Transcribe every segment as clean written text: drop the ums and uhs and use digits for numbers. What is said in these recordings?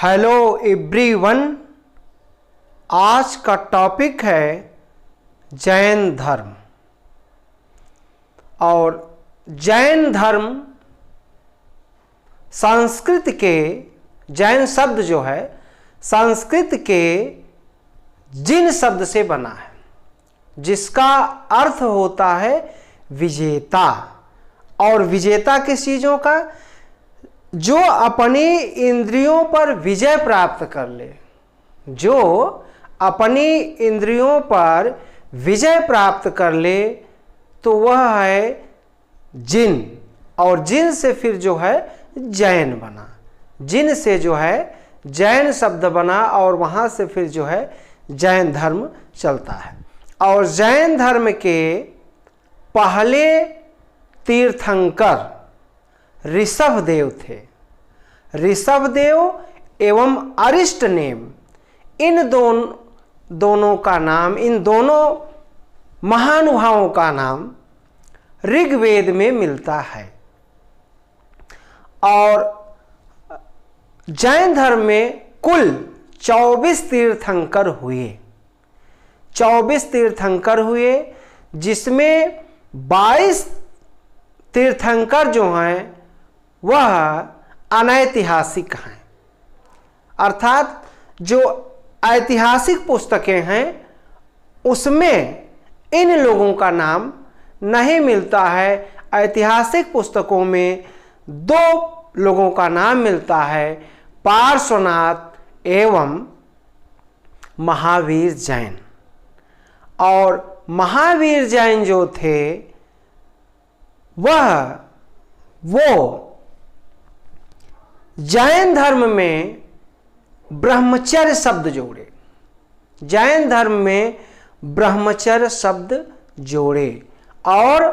Hello everyone, आज का topic है जैन धर्म। और जैन धर्म संस्कृत के, जैन शब्द जो है संस्कृत के जिन शब्द से बना है, जिसका अर्थ होता है विजेता। और विजेता किस चीज़ों का? जो अपनी इंद्रियों पर विजय प्राप्त कर ले, जो अपनी इंद्रियों पर विजय प्राप्त कर ले तो वह है जिन। और जिन से फिर जो है जैन बना, जिन से जो है जैन शब्द बना और वहाँ से फिर जो है जैन धर्म चलता है। और जैन धर्म के पहले तीर्थंकर ऋषभदेव थे। ऋषभदेव एवं अरिष्टनेम, इन दोनों का नाम, इन दोनों महानुभावों का नाम ऋग्वेद में मिलता है। और जैन धर्म में कुल 24 तीर्थंकर हुए, 24 तीर्थंकर हुए, जिसमें 22 तीर्थंकर जो हैं वह अनैतिहासिक हैं। अर्थात जो ऐतिहासिक पुस्तकें हैं उसमें इन लोगों का नाम नहीं मिलता है। ऐतिहासिक पुस्तकों में 2 लोगों का नाम मिलता है, पार्श्वनाथ एवं महावीर जैन। और महावीर जैन जो थे वो जैन धर्म में ब्रह्मचर्य शब्द जोड़े, जैन धर्म में ब्रह्मचर्य शब्द जोड़े और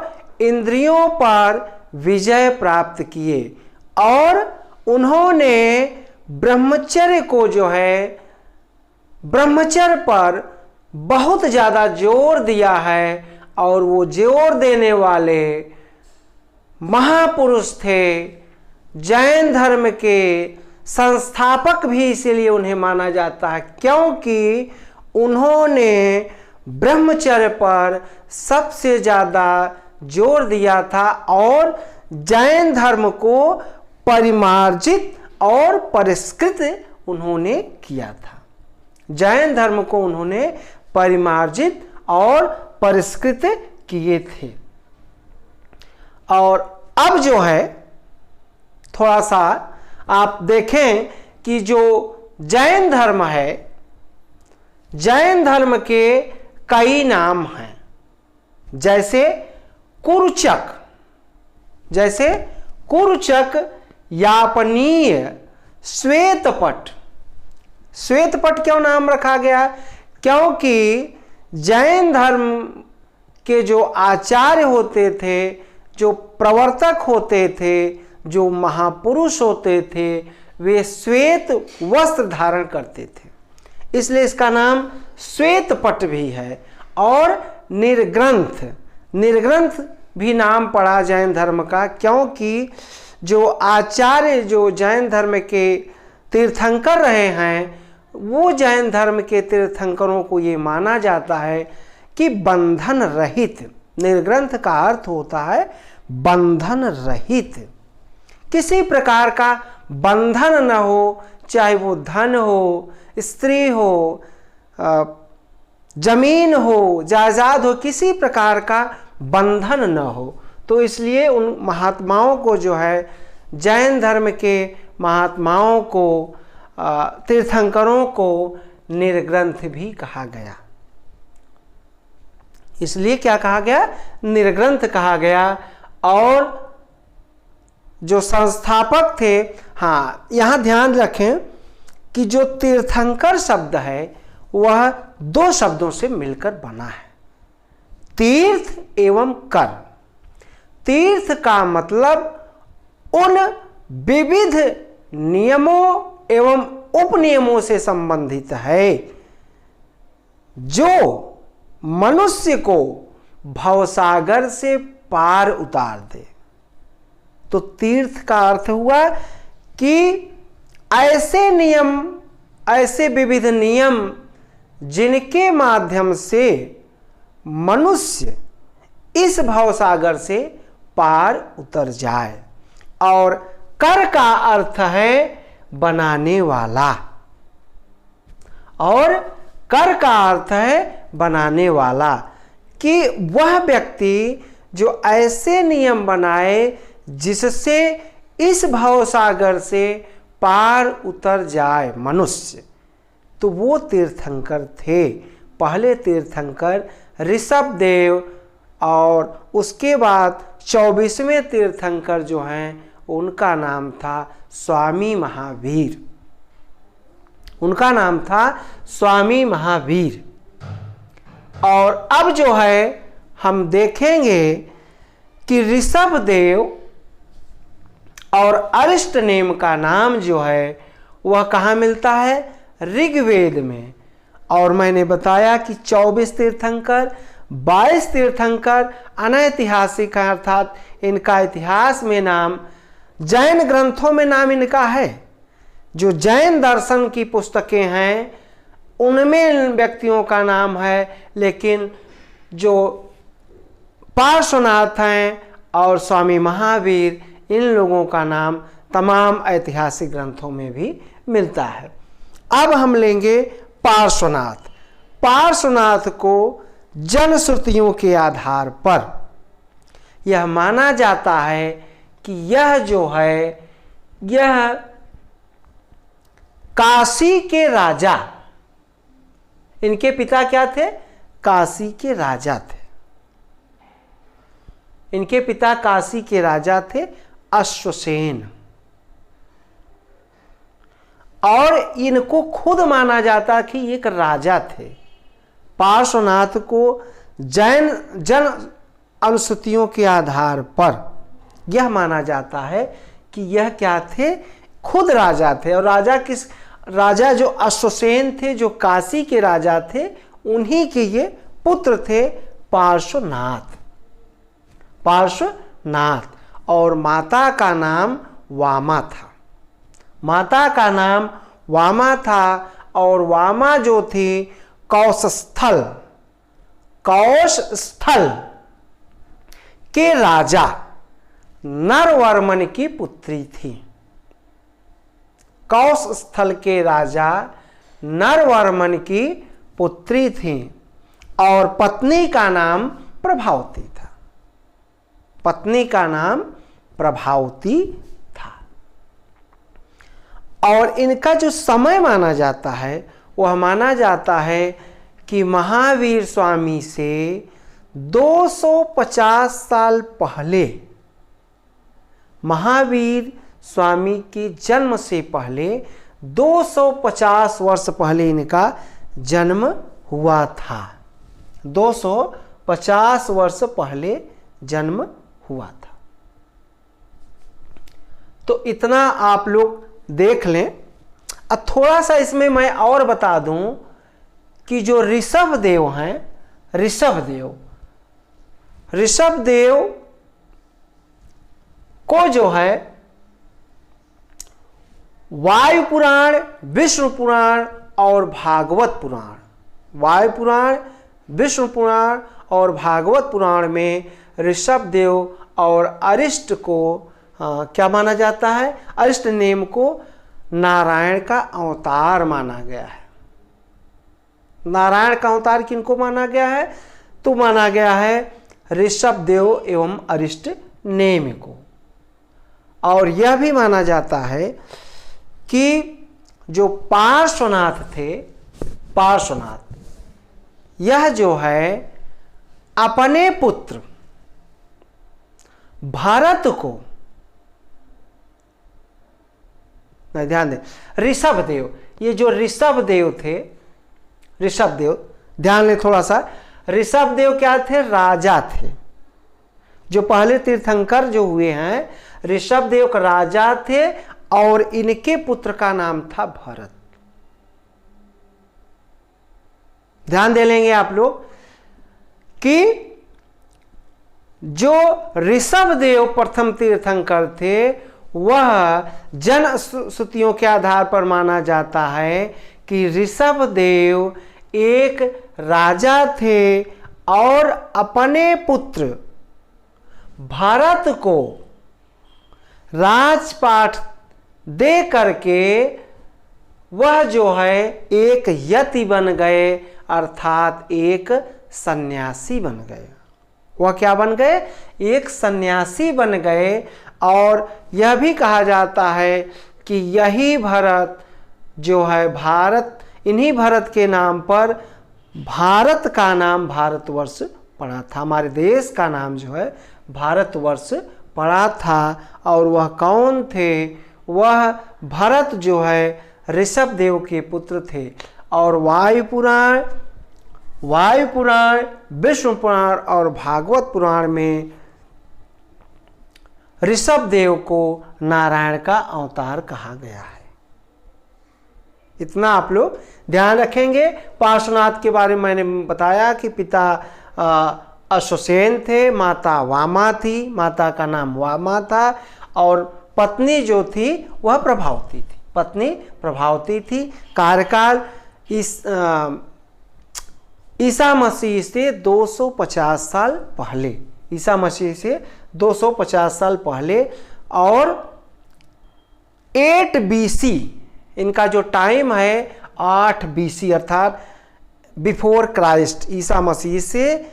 इंद्रियों पर विजय प्राप्त किए। और उन्होंने ब्रह्मचर्य को जो है, ब्रह्मचर्य पर बहुत ज़्यादा जोर दिया है। और वो जोर देने वाले महापुरुष थे, जैन धर्म के संस्थापक भी इसीलिए उन्हें माना जाता है, क्योंकि उन्होंने ब्रह्मचर्य पर सबसे ज़्यादा जोर दिया था और जैन धर्म को परिमार्जित और परिष्कृत उन्होंने किया था। जैन धर्म को उन्होंने परिमार्जित और परिष्कृत किए थे। और अब जो है थोड़ा सा आप देखें कि जो जैन धर्म है, जैन धर्म के कई नाम हैं, जैसे कुरुचक, यापनीय, श्वेतपट। श्वेतपट क्यों नाम रखा गया? क्योंकि जैन धर्म के जो आचार्य होते थे, जो प्रवर्तक होते थे, जो महापुरुष होते थे, वे श्वेत वस्त्र धारण करते थे, इसलिए इसका नाम श्वेतपट भी है। और निर्ग्रंथ भी नाम पड़ा जैन धर्म का, क्योंकि जो आचार्य जो जैन धर्म के तीर्थंकर रहे हैं, वो जैन धर्म के तीर्थंकरों को ये माना जाता है कि बंधन रहित। निर्ग्रंथ का अर्थ होता है बंधन रहित, किसी प्रकार का बंधन न हो, चाहे वो धन हो, स्त्री हो, जमीन हो, जायदाद हो, किसी प्रकार का बंधन न हो। तो इसलिए उन महात्माओं को जो है, जैन धर्म के महात्माओं को, तीर्थंकरों को निर्ग्रंथ भी कहा गया। इसलिए क्या कहा गया? निर्ग्रंथ कहा गया। और जो संस्थापक थे, हाँ यहाँ ध्यान रखें कि जो तीर्थंकर शब्द है वह 2 शब्दों से मिलकर बना है, तीर्थ एवं कर। तीर्थ का मतलब उन विविध नियमों एवं उपनियमों से संबंधित है जो मनुष्य को भवसागर से पार उतार दे। तो तीर्थ का अर्थ हुआ कि ऐसे नियम, ऐसे विविध नियम जिनके माध्यम से मनुष्य इस भवसागर से पार उतर जाए। और कर का अर्थ है बनाने वाला, और कर का अर्थ है बनाने वाला, कि वह व्यक्ति जो ऐसे नियम बनाए जिससे इस भवसागर से पार उतर जाए मनुष्य, तो वो तीर्थंकर थे। पहले तीर्थंकर ऋषभदेव, और उसके बाद 24वें तीर्थंकर जो हैं उनका नाम था स्वामी महावीर। उनका नाम था स्वामी महावीर। और अब जो है हम देखेंगे कि ऋषभदेव और अरिष्ट नेम का नाम जो है वह कहाँ मिलता है? ऋग्वेद में। और मैंने बताया कि 24 तीर्थंकर, 22 तीर्थंकर अनैतिहासिक हैं, अर्थात इनका इतिहास में नाम, जैन ग्रंथों में नाम इनका है। जो जैन दर्शन की पुस्तकें हैं उनमें इन व्यक्तियों का नाम है, लेकिन जो पार्श्वनाथ हैं और स्वामी महावीर, इन लोगों का नाम तमाम ऐतिहासिक ग्रंथों में भी मिलता है। अब हम लेंगे पार्श्वनाथ। पार्श्वनाथ को जनश्रुतियों के आधार पर यह माना जाता है कि यह जो है, यह काशी के राजा, इनके पिता क्या थे? काशी के राजा थे। इनके पिता काशी के राजा थे अश्वसेन, और इनको खुद माना जाता कि एक राजा थे। पार्श्वनाथ को जन अनुश्रुतियों के आधार पर यह माना जाता है कि यह क्या थे? खुद राजा थे। और राजा जो अश्वसेन थे, जो काशी के राजा थे, उन्हीं के ये पुत्र थे पार्श्वनाथ। पार्श्वनाथ। और माता का नाम वामा था। माता का नाम वामा था, और वामा जो थी कौशस्थल के राजा नरवर्मन की पुत्री थी। कौशस्थल के राजा नरवर्मन की पुत्री थी, और पत्नी का नाम प्रभावती था। पत्नी का नाम प्रभावती था। और इनका जो समय माना जाता है वह माना जाता है कि महावीर स्वामी से 250 साल पहले, महावीर स्वामी के जन्म से पहले 250 वर्ष पहले इनका जन्म हुआ था। 250 वर्ष पहले जन्म हुआ था। तो इतना आप लोग देख लें। अब थोड़ा सा इसमें मैं और बता दूं कि जो ऋषभदेव हैं, ऋषभदेव को जो है वायु पुराण, विष्णु पुराण और भागवत पुराण, वायु पुराण, विष्णु पुराण और भागवत पुराण में ऋषभदेव और अरिष्ट को क्या माना जाता है? अरिष्ट नेम को नारायण का अवतार माना गया है। नारायण का अवतार किनको माना गया है? तो माना गया है ऋषभदेव एवं अरिष्ट नेम को। और यह भी माना जाता है कि जो पार्श्वनाथ थे, पार्श्वनाथ, यह जो है अपने पुत्र भरत को, ध्यान दें, ऋषभदेव, ये जो ऋषभदेव थे, ऋषभदेव ध्यान लें थोड़ा सा, ऋषभदेव क्या थे? राजा थे। जो पहले तीर्थंकर जो हुए हैं, ऋषभदेव का राजा थे, और इनके पुत्र का नाम था भरत। ध्यान दे लेंगे आप लोग कि जो ऋषभदेव प्रथम तीर्थंकर थे, वह जन श्रुतियों के आधार पर माना जाता है कि ऋषभ देव एक राजा थे और अपने पुत्र भरत को राजपाट दे करके वह जो है एक यति बन गए, अर्थात एक सन्यासी बन गए। वह क्या बन गए? एक सन्यासी बन गए। और यह भी कहा जाता है कि यही भरत जो है भारत, इन्हीं भरत के नाम पर भारत का नाम भारतवर्ष पड़ा था। हमारे देश का नाम जो है भारतवर्ष पड़ा था। और वह कौन थे? वह भरत जो है ऋषभ देव के पुत्र थे। और वायु पुराण, विष्णु पुराण और भागवत पुराण में ऋषभ देव को नारायण का अवतार कहा गया है। इतना आप लोग ध्यान रखेंगे। पार्श्वनाथ के बारे में मैंने बताया कि पिता अश्वसेन थे, माता वामा थी, माता का नाम वामा था, और पत्नी जो थी वह प्रभावती थी। पत्नी प्रभावती थी। कार्यकाल ईसा मसीह से 250 साल पहले, ईसा मसीह से 250 साल पहले। और 8 BC इनका जो टाइम है 8 BC अर्थात बिफोर क्राइस्ट, ईसा मसीह से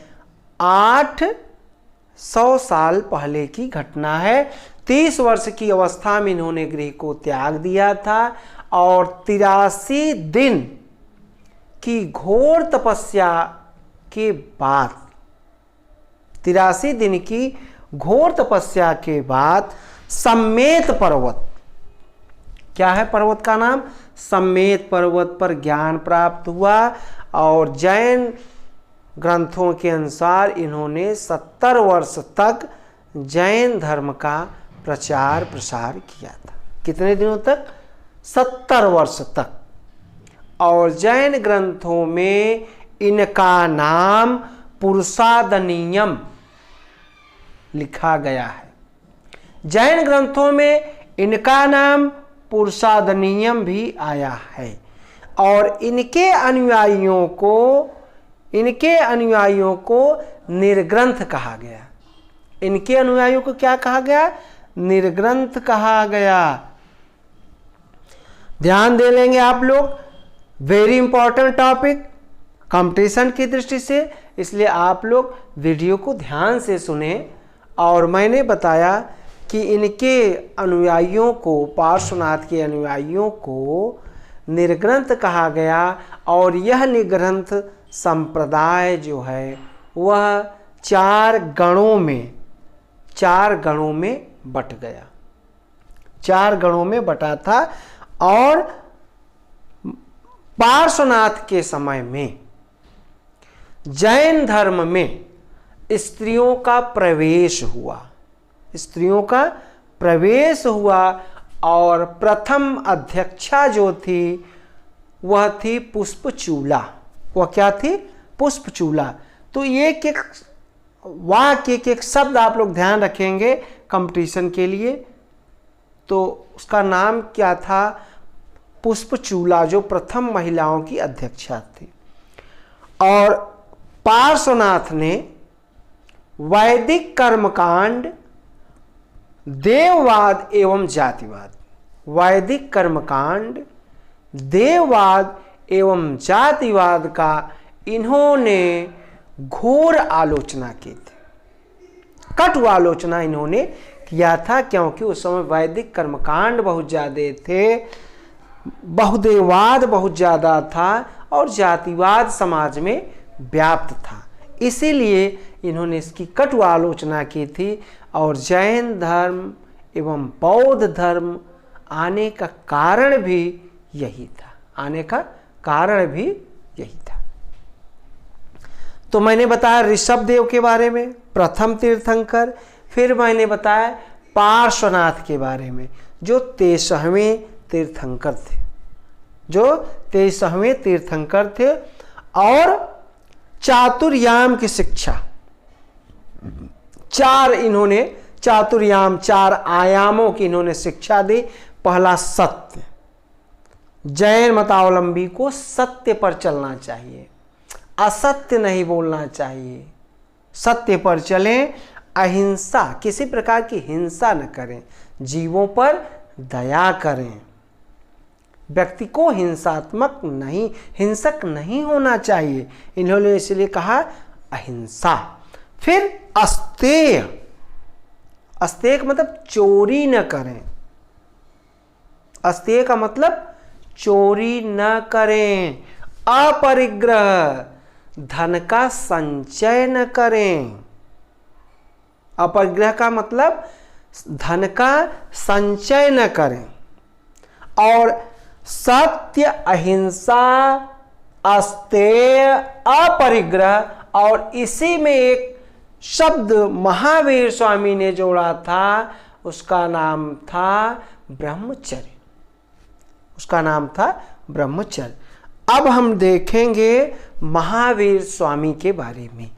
800 साल पहले की घटना है। 30 वर्ष की अवस्था में इन्होंने गृह को त्याग दिया था और 83 दिन की घोर तपस्या के बाद, 83 दिन की घोर तपस्या के बाद सम्मेत पर्वत, क्या है पर्वत का नाम? सम्मेत पर्वत पर ज्ञान प्राप्त हुआ। और जैन ग्रंथों के अनुसार इन्होंने 70 वर्ष तक जैन धर्म का प्रचार प्रसार किया था। कितने दिनों तक? 70 वर्ष तक। और जैन ग्रंथों में इनका नाम पुरुषादनीयम लिखा गया है। जैन ग्रंथों में इनका नाम पुरुषादनीयम भी आया है। और इनके अनुयायियों को निर्ग्रंथ कहा गया। इनके अनुयायियों को क्या कहा गया? निर्ग्रंथ कहा गया। ध्यान दे लेंगे आप लोग। वेरी इंपॉर्टेंट टॉपिक कंपटीशन की दृष्टि से, इसलिए आप लोग वीडियो को ध्यान से सुने। और मैंने बताया कि इनके अनुयायियों को, पार्श्वनाथ के अनुयायियों को निर्ग्रंथ कहा गया। और यह निर्ग्रंथ संप्रदाय जो है वह 4 गणों में बट गया। 4 गणों में बटा था। और पार्श्वनाथ के समय में जैन धर्म में स्त्रियों का प्रवेश हुआ। और प्रथम अध्यक्षा जो थी वह थी पुष्पचूला। वह क्या थी? पुष्पचूला। तो एक एक वाक्य, एक शब्द आप लोग ध्यान रखेंगे कंपटीशन के लिए। तो उसका नाम क्या था? पुष्पचूला, जो प्रथम महिलाओं की अध्यक्षा थी। और पार्श्वनाथ ने वैदिक कर्मकांड, देववाद एवं जातिवाद, वैदिक कर्मकांड, देववाद एवं जातिवाद का इन्होंने घोर आलोचना की थी। कटु आलोचना इन्होंने किया था, क्योंकि उस समय वैदिक कर्मकांड बहुत ज़्यादा थे, बहुदेववाद बहुत ज़्यादा था और जातिवाद समाज में व्याप्त था। इसीलिए इन्होंने इसकी कटु आलोचना की थी। और जैन धर्म एवं बौद्ध धर्म आने का कारण भी यही था। तो मैंने बताया ऋषभ देव के बारे में, प्रथम तीर्थंकर। फिर मैंने बताया पार्श्वनाथ के बारे में, जो 23वें तीर्थंकर थे। और चातुर्याम की शिक्षा, 4 इन्होंने चातुर्याम, 4 आयामों की इन्होंने शिक्षा दी। पहला सत्य, जैन मतावलंबी को सत्य पर चलना चाहिए, असत्य नहीं बोलना चाहिए, सत्य पर चलें, अहिंसा, किसी प्रकार की हिंसा न करें, जीवों पर दया करें, व्यक्ति को हिंसक नहीं होना चाहिए, इन्होंने इसलिए कहा अहिंसा। फिर अस्तेय, अस्तेय का मतलब चोरी न करें, अस्तेय का मतलब चोरी न करें। अपरिग्रह, धन का संचय न करें, अपरिग्रह का मतलब धन का संचय न करें। और सत्य, अहिंसा, अस्तेय, अपरिग्रह, और इसी में एक शब्द महावीर स्वामी ने जोड़ा था, उसका नाम था ब्रह्मचर्य, उसका नाम था ब्रह्मचर्य। अब हम देखेंगे महावीर स्वामी के बारे में,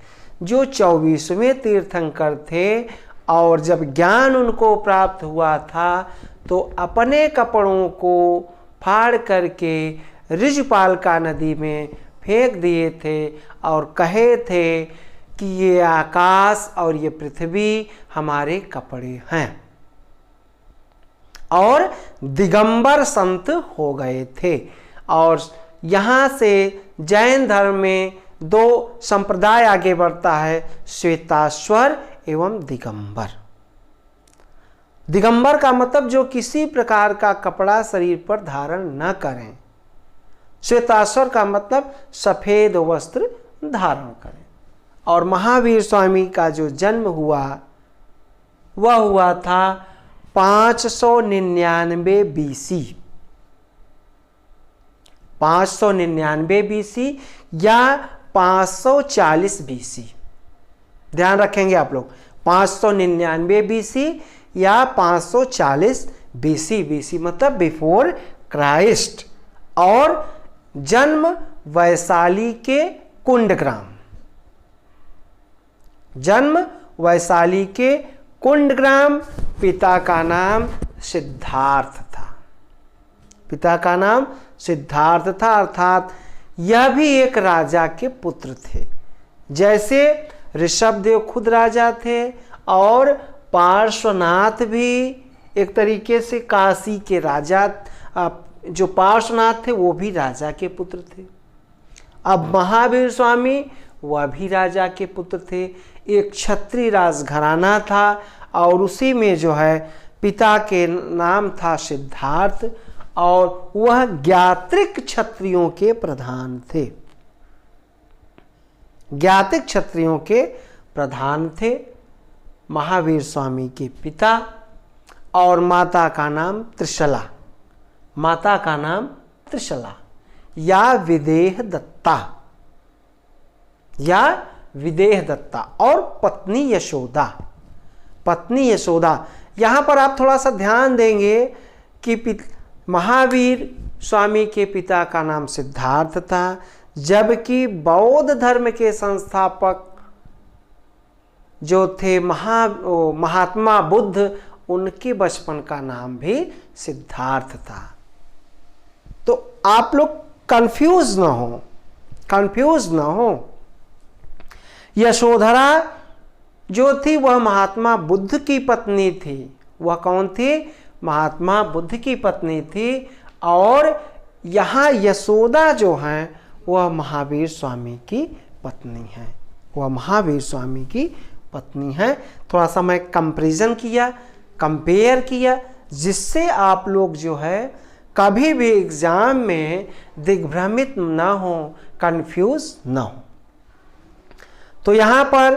जो 24वें तीर्थंकर थे, और जब ज्ञान उनको प्राप्त हुआ था तो अपने कपड़ों को फाड़ करके ऋजपालका नदी में फेंक दिए थे और कहे थे कि ये आकाश और ये पृथ्वी हमारे कपड़े हैं, और दिगंबर संत हो गए थे। और यहाँ से जैन धर्म में 2 संप्रदाय आगे बढ़ता है, श्वेताश्वर एवं दिगंबर। दिगंबर का मतलब जो किसी प्रकार का कपड़ा शरीर पर धारण न करें, श्वेताश्वर का मतलब सफेद वस्त्र धारण करें। और महावीर स्वामी का जो जन्म हुआ वह हुआ था 599 बीसी, 599 बीसी या 540 बीसी, ध्यान रखेंगे आप लोग, 599 बीसी या 540 बीसी, बीसी मतलब बिफोर क्राइस्ट। और जन्म वैशाली के कुंडग्राम, जन्म वैशाली के कुंडग्राम। पिता का नाम सिद्धार्थ था, पिता का नाम सिद्धार्थ था, अर्थात यह भी एक राजा के पुत्र थे। जैसे ऋषभदेव खुद राजा थे और पार्श्वनाथ भी एक तरीके से काशी के राजा, जो पार्श्वनाथ थे वो भी राजा के पुत्र थे। अब महावीर स्वामी वह भी राजा के पुत्र थे। एक क्षत्रिय राजघराना था और उसी में जो है पिता के नाम था सिद्धार्थ, और वह ज्ञात्रिक क्षत्रियों के प्रधान थे, ज्ञातिक क्षत्रियों के प्रधान थे महावीर स्वामी के पिता। और माता का नाम त्रिशला, माता का नाम त्रिशला या विदेह दत्ता, या विदेह दत्ता, और पत्नी यशोदा, पत्नी यशोदा। यहाँ पर आप थोड़ा सा ध्यान देंगे कि महावीर स्वामी के पिता का नाम सिद्धार्थ था, जबकि बौद्ध धर्म के संस्थापक जो थे महात्मा बुद्ध, उनके बचपन का नाम भी सिद्धार्थ था। तो आप लोग कंफ्यूज ना हो, कंफ्यूज ना हो। यशोधरा जो थी वह महात्मा बुद्ध की पत्नी थी। वह कौन थी? महात्मा बुद्ध की पत्नी थी। और यहाँ यशोदा जो हैं वह महावीर स्वामी की पत्नी है, वह महावीर स्वामी की पत्नी है। थोड़ा सा मैं कंपैरिजन किया, कंपेयर किया, जिससे आप लोग जो है कभी भी एग्जाम में दिग्भ्रमित ना हो, कंफ्यूज ना हो। तो यहाँ पर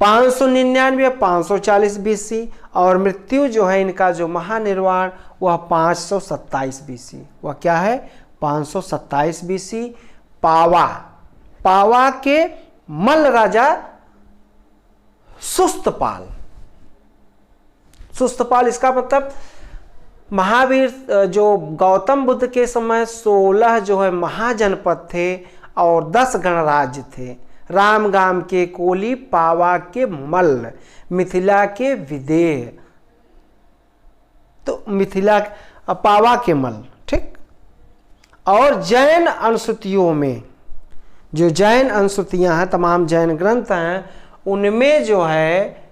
599 540 बीसी, और मृत्यु जो है इनका जो महानिर्वाण वह 527 बीसी। वह क्या है? 527 बीसी। पावा, पावा के मल्ल राजा सुस्तपाल, सुस्तपाल इसका मतलब महावीर जो गौतम बुद्ध के समय 16 जो है महाजनपद थे और 10 गणराज्य थे। राम गाम के कोली, पावा के मल्ल, मिथिला के विदेह। तो मिथिला पावा के मल्ल, ठीक। और जैन अनुसूतियों में, जो जैन अनुसूतियां हैं, तमाम जैन ग्रंथ हैं, उनमें जो है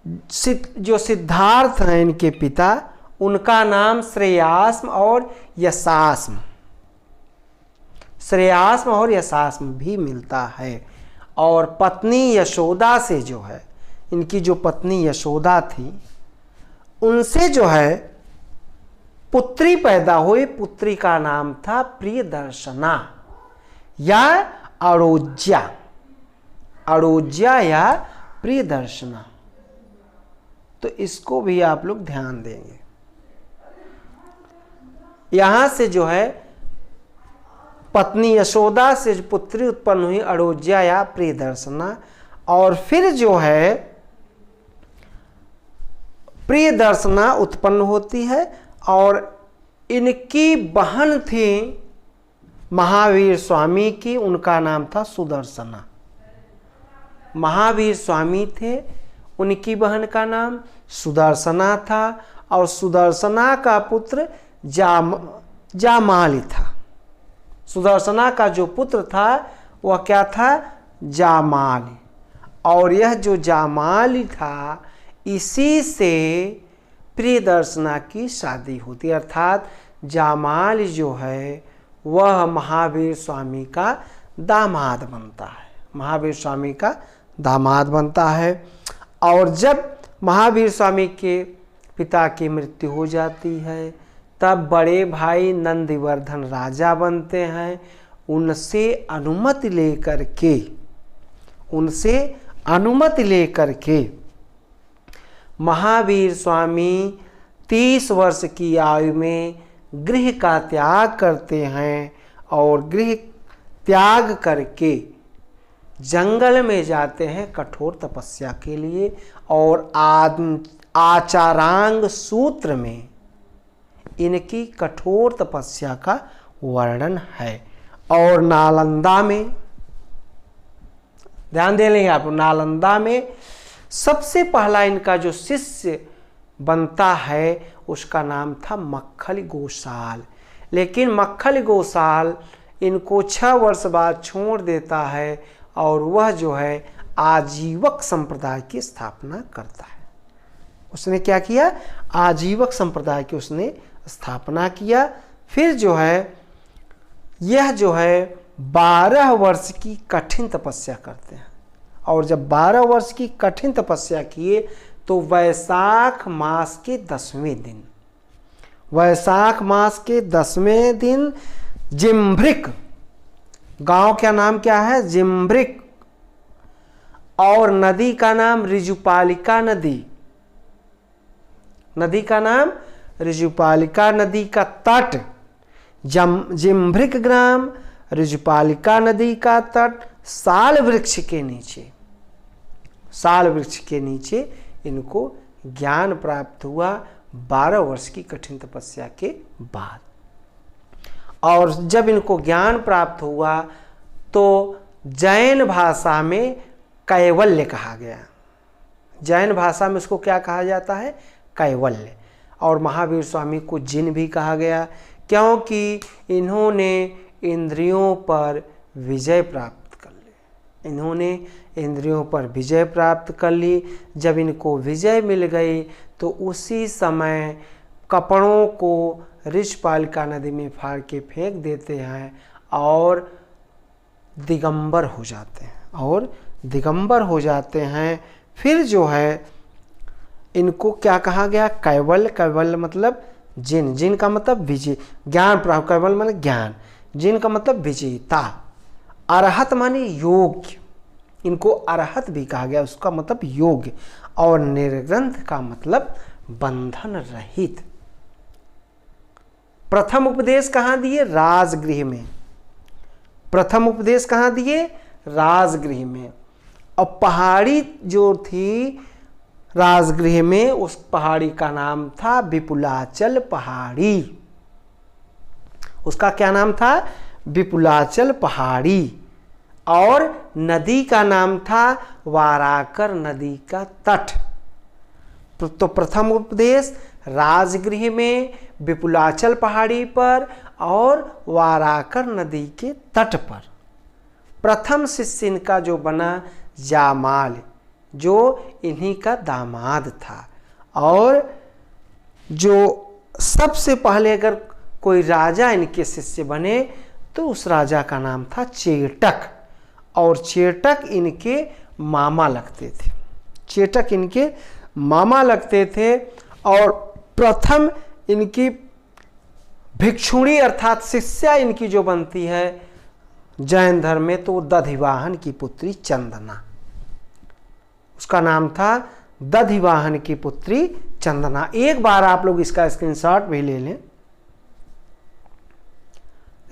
जो सिद्धार्थ हैं इनके पिता, उनका नाम श्रेयास्म और यशास्म, श्रेयास्म और यशास्म भी मिलता है। और पत्नी यशोदा से जो है, इनकी जो पत्नी यशोदा थी, उनसे जो है पुत्री पैदा हुई। पुत्री का नाम था प्रियदर्शना या अरोज्या, अरोज्या या प्रियदर्शना। तो इसको भी आप लोग ध्यान देंगे। यहां से जो है पत्नी यशोदा से जो पुत्री उत्पन्न हुई अरोज्या या प्रियदर्शना, और फिर जो है प्रियदर्शना उत्पन्न होती है। और इनकी बहन थी महावीर स्वामी की, उनका नाम था सुदर्शना। महावीर स्वामी थे, उनकी बहन का नाम सुदर्शना था। और सुदर्शना का पुत्र जामाली था। सुदर्शना का जो पुत्र था वह क्या था? जामाली। और यह जो जामाली था, इसी से प्रियदर्शना की शादी होती है। अर्थात जामाली जो है वह महावीर स्वामी का दामाद बनता है, महावीर स्वामी का दामाद बनता है। और जब महावीर स्वामी के पिता की मृत्यु हो जाती है, तब बड़े भाई नंदिवर्धन राजा बनते हैं। उनसे अनुमति लेकर के महावीर स्वामी 30 वर्ष की आयु में गृह का त्याग करते हैं। और गृह त्याग करके जंगल में जाते हैं कठोर तपस्या के लिए। और आचारांग सूत्र में इनकी कठोर तपस्या का वर्णन है। और नालंदा में, ध्यान दे लेंगे आप, नालंदा में सबसे पहला इनका जो शिष्य बनता है उसका नाम था मक्खल गोसाल। लेकिन मक्खल गोसाल इनको 6 वर्ष बाद छोड़ देता है और वह जो है आजीवक संप्रदाय की स्थापना करता है। उसने क्या किया? आजीवक संप्रदाय की उसने स्थापना किया। फिर जो है यह जो है 12 वर्ष की कठिन तपस्या करते हैं। और जब 12 वर्ष की कठिन तपस्या किए तो वैशाख मास के 10वें दिन, वैशाख मास के 10वें दिन जिम्भ्रिक, गांव का नाम क्या है? जिम्भ्रिक, और नदी का नाम ऋजुपालिका नदी, नदी का नाम ऋजुपालिका नदी का तट जिम्भ्रिक ग्राम, ऋजुपालिका नदी का तट, साल वृक्ष के नीचे, साल वृक्ष के नीचे इनको ज्ञान प्राप्त हुआ 12 वर्ष की कठिन तपस्या के बाद। और जब इनको ज्ञान प्राप्त हुआ तो जैन भाषा में कैवल्य कहा गया। जैन भाषा में इसको क्या कहा जाता है? कैवल्य। और महावीर स्वामी को जिन भी कहा गया, क्योंकि इन्होंने इंद्रियों पर विजय प्राप्त कर ली। इन्होंने इंद्रियों पर विजय प्राप्त कर ली। जब इनको विजय मिल गई तो उसी समय कपड़ों को ऋषपालिका नदी में फाड़ के फेंक देते हैं और दिगंबर हो जाते हैं, और दिगंबर हो जाते हैं। फिर जो है इनको क्या कहा गया? कैवल्य। कैवल्य मतलब जिन, जिन का मतलब विजय, ज्ञान प्राप्त। कैवल्य मतलब ज्ञान, जिन का मतलब विजेता। अरहत माने योग्य, इनको अरहत भी कहा गया, उसका मतलब योग्य। और निर्ग्रंथ का मतलब बंधन रहित। प्रथम उपदेश कहाँ दिए? राजगृह में। प्रथम उपदेश कहाँ दिए? राजगृह में। और पहाड़ी जो थी राजगृह में, उस पहाड़ी का नाम था विपुलाचल पहाड़ी। उसका क्या नाम था? विपुलाचल पहाड़ी। और नदी का नाम था वाराकर नदी का तट। तो प्रथम उपदेश राजगृह में, विपुलाचल पहाड़ी पर और वाराकर नदी के तट पर। प्रथम शिष्य इनका जो बना जामाल, जो इन्हीं का दामाद था। और जो सबसे पहले अगर कोई राजा इनके शिष्य बने तो उस राजा का नाम था चेटक, और चेटक इनके मामा लगते थे। चेटक इनके मामा लगते थे। और प्रथम इनकी भिक्षुणी अर्थात शिष्या इनकी जो बनती है जैन धर्म में, तो दधिवाहन की पुत्री चंदना, उसका नाम था दधिवाहन की पुत्री चंदना। एक बार आप लोग इसका स्क्रीनशॉट भी ले लें,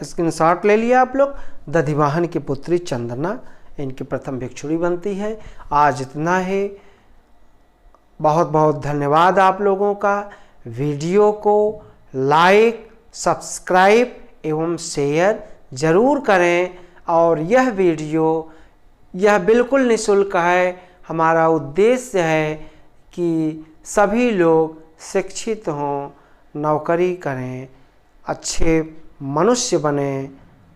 स्क्रीनशॉट ले लिया आप लोग। दधिवाहन की पुत्री चंदना इनकी प्रथम भिक्षुणी बनती है। आज इतना है, बहुत बहुत धन्यवाद आप लोगों का। वीडियो को लाइक, सब्सक्राइब एवं शेयर जरूर करें। और यह वीडियो यह बिल्कुल निःशुल्क है। हमारा उद्देश्य है कि सभी लोग शिक्षित हों, नौकरी करें, अच्छे मनुष्य बने,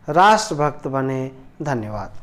राष्ट्रभक्त बने। धन्यवाद।